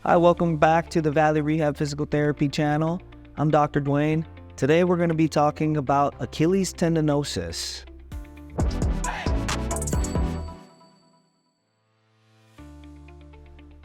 Hi, welcome back to the Valley Rehab Physical Therapy channel. I'm Dr. Duane. Today we're going to be talking about Achilles tendinosis.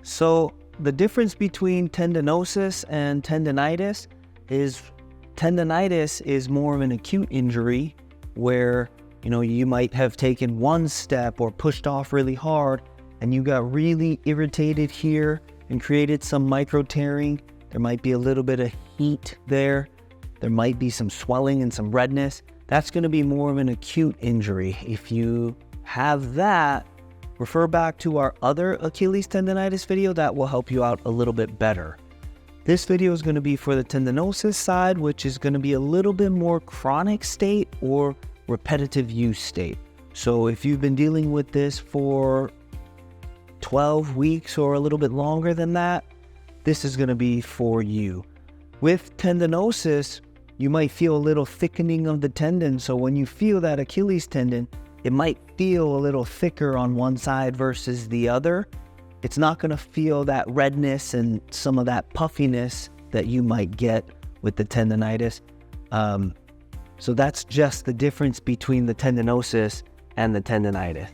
So the difference between tendinosis and tendinitis is more of an acute injury where you might have taken one step or pushed off really hard and you got really irritated here and created some micro tearing. There might be a little bit of heat there. There might be some swelling and some redness. That's going to be more of an acute injury. If you have that, refer back to our other Achilles tendinitis video. That will help you out a little bit better. This video is going to be for the tendinosis side, which is going to be a little bit more chronic state or repetitive use state. So if you've been dealing with this for 12 weeks or a little bit longer than that, this is going to be for you. With tendinosis, you might feel a little thickening of the tendon. So when you feel that Achilles tendon, it might feel a little thicker on one side versus the other. It's not going to feel that redness and some of that puffiness that you might get with the tendinitis. So that's just the difference between the tendinosis and the tendinitis.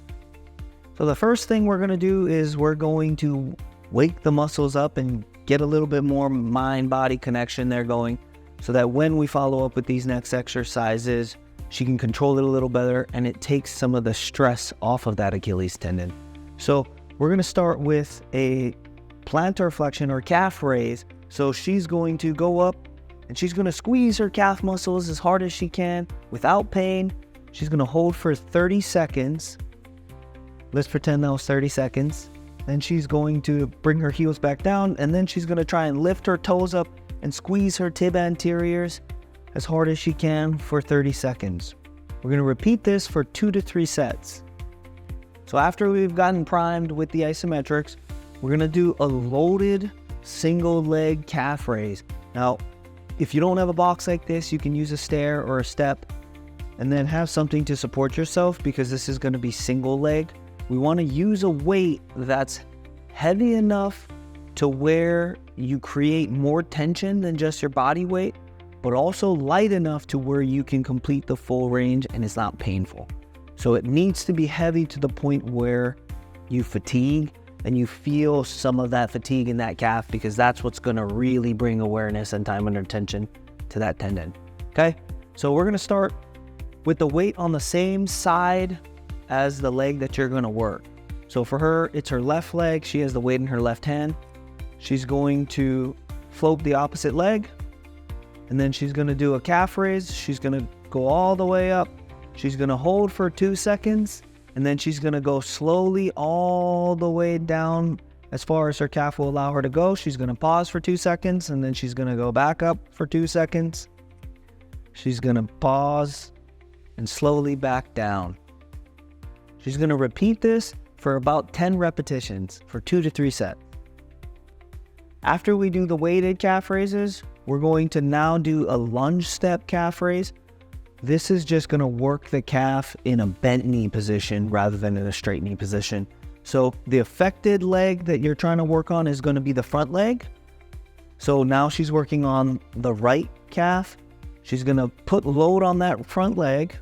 So the first thing we're going to do is we're going to wake the muscles up and get a little bit more mind-body connection there going, so that when we follow up with these next exercises, she can control it a little better and it takes some of the stress off of that Achilles tendon. So we're going to start with a plantar flexion or calf raise. So she's going to go up and she's going to squeeze her calf muscles as hard as she can without pain. She's going to hold for 30 seconds. Let's pretend that was 30 seconds. Then she's going to bring her heels back down, and then she's going to try and lift her toes up and squeeze her tib anteriors as hard as she can for 30 seconds. We're going to repeat this for 2 to 3 sets. So after we've gotten primed with the isometrics, we're going to do a loaded single leg calf raise. Now, if you don't have a box like this, you can use a stair or a step and then have something to support yourself, because this is going to be single leg. We want to use a weight that's heavy enough to where you create more tension than just your body weight, but also light enough to where you can complete the full range and it's not painful. So it needs to be heavy to the point where you fatigue and you feel some of that fatigue in that calf, because that's what's going to really bring awareness and time under tension to that tendon. Okay, so we're going to start with the weight on the same side as the leg that you're going to work. So for her, it's her left leg. She has the weight in her left hand. She's going to float the opposite leg, and then she's going to do a calf raise. She's going to go all the way up. She's going to hold for 2 seconds, and then she's going to go slowly all the way down as far as her calf will allow her to go. She's going to pause for 2 seconds, and then she's going to go back up for 2 seconds. She's going to pause and slowly back down. She's going to repeat this for about 10 repetitions for 2 to 3 sets. After we do the weighted calf raises, we're going to now do a lunge step calf raise. This is just going to work the calf in a bent knee position rather than in a straight knee position. So the affected leg that you're trying to work on is going to be the front leg. So now she's working on the right calf. She's going to put load on that front leg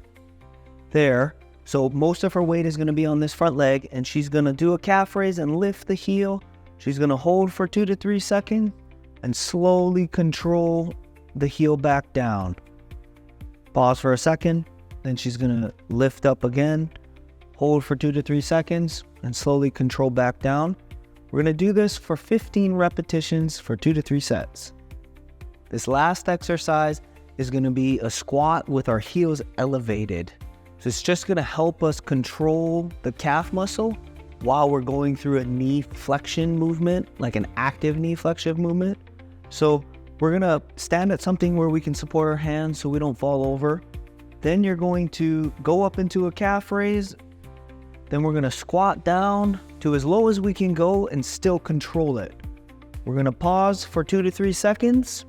there. So most of her weight is going to be on this front leg, and she's going to do a calf raise and lift the heel. She's going to hold for 2 to 3 seconds and slowly control the heel back down. Pause for a second. Then she's going to lift up again, hold for 2 to 3 seconds, and slowly control back down. We're going to do this for 15 repetitions for 2 to 3 sets. This last exercise is going to be a squat with our heels elevated. So it's just going to help us control the calf muscle while we're going through a knee flexion movement, like an active knee flexion movement. So we're going to stand at something where we can support our hands so we don't fall over. Then you're going to go up into a calf raise. Then we're going to squat down to as low as we can go and still control it. We're going to pause for 2 to 3 seconds.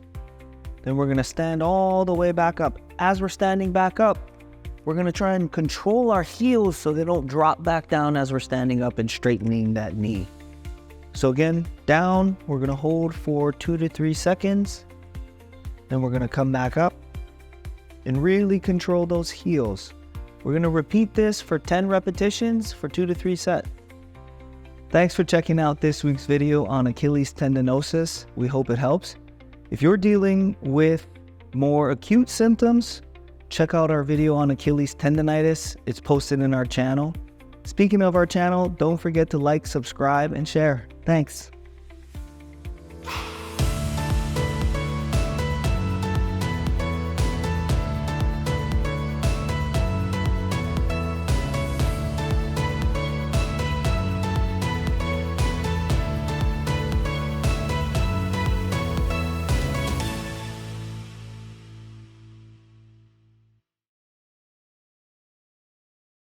Then we're going to stand all the way back up. As we're standing back up, we're going to try and control our heels so they don't drop back down as we're standing up and straightening that knee. So again, down, we're gonna hold for 2 to 3 seconds. Then we're gonna come back up and really control those heels. We're gonna repeat this for 10 repetitions for 2 to 3 sets. Thanks for checking out this week's video on Achilles tendinosis. We hope it helps. If you're dealing with more acute symptoms, check out our video on Achilles tendinitis. It's posted in our channel. Speaking of our channel, don't forget to like, subscribe, and share. Thanks.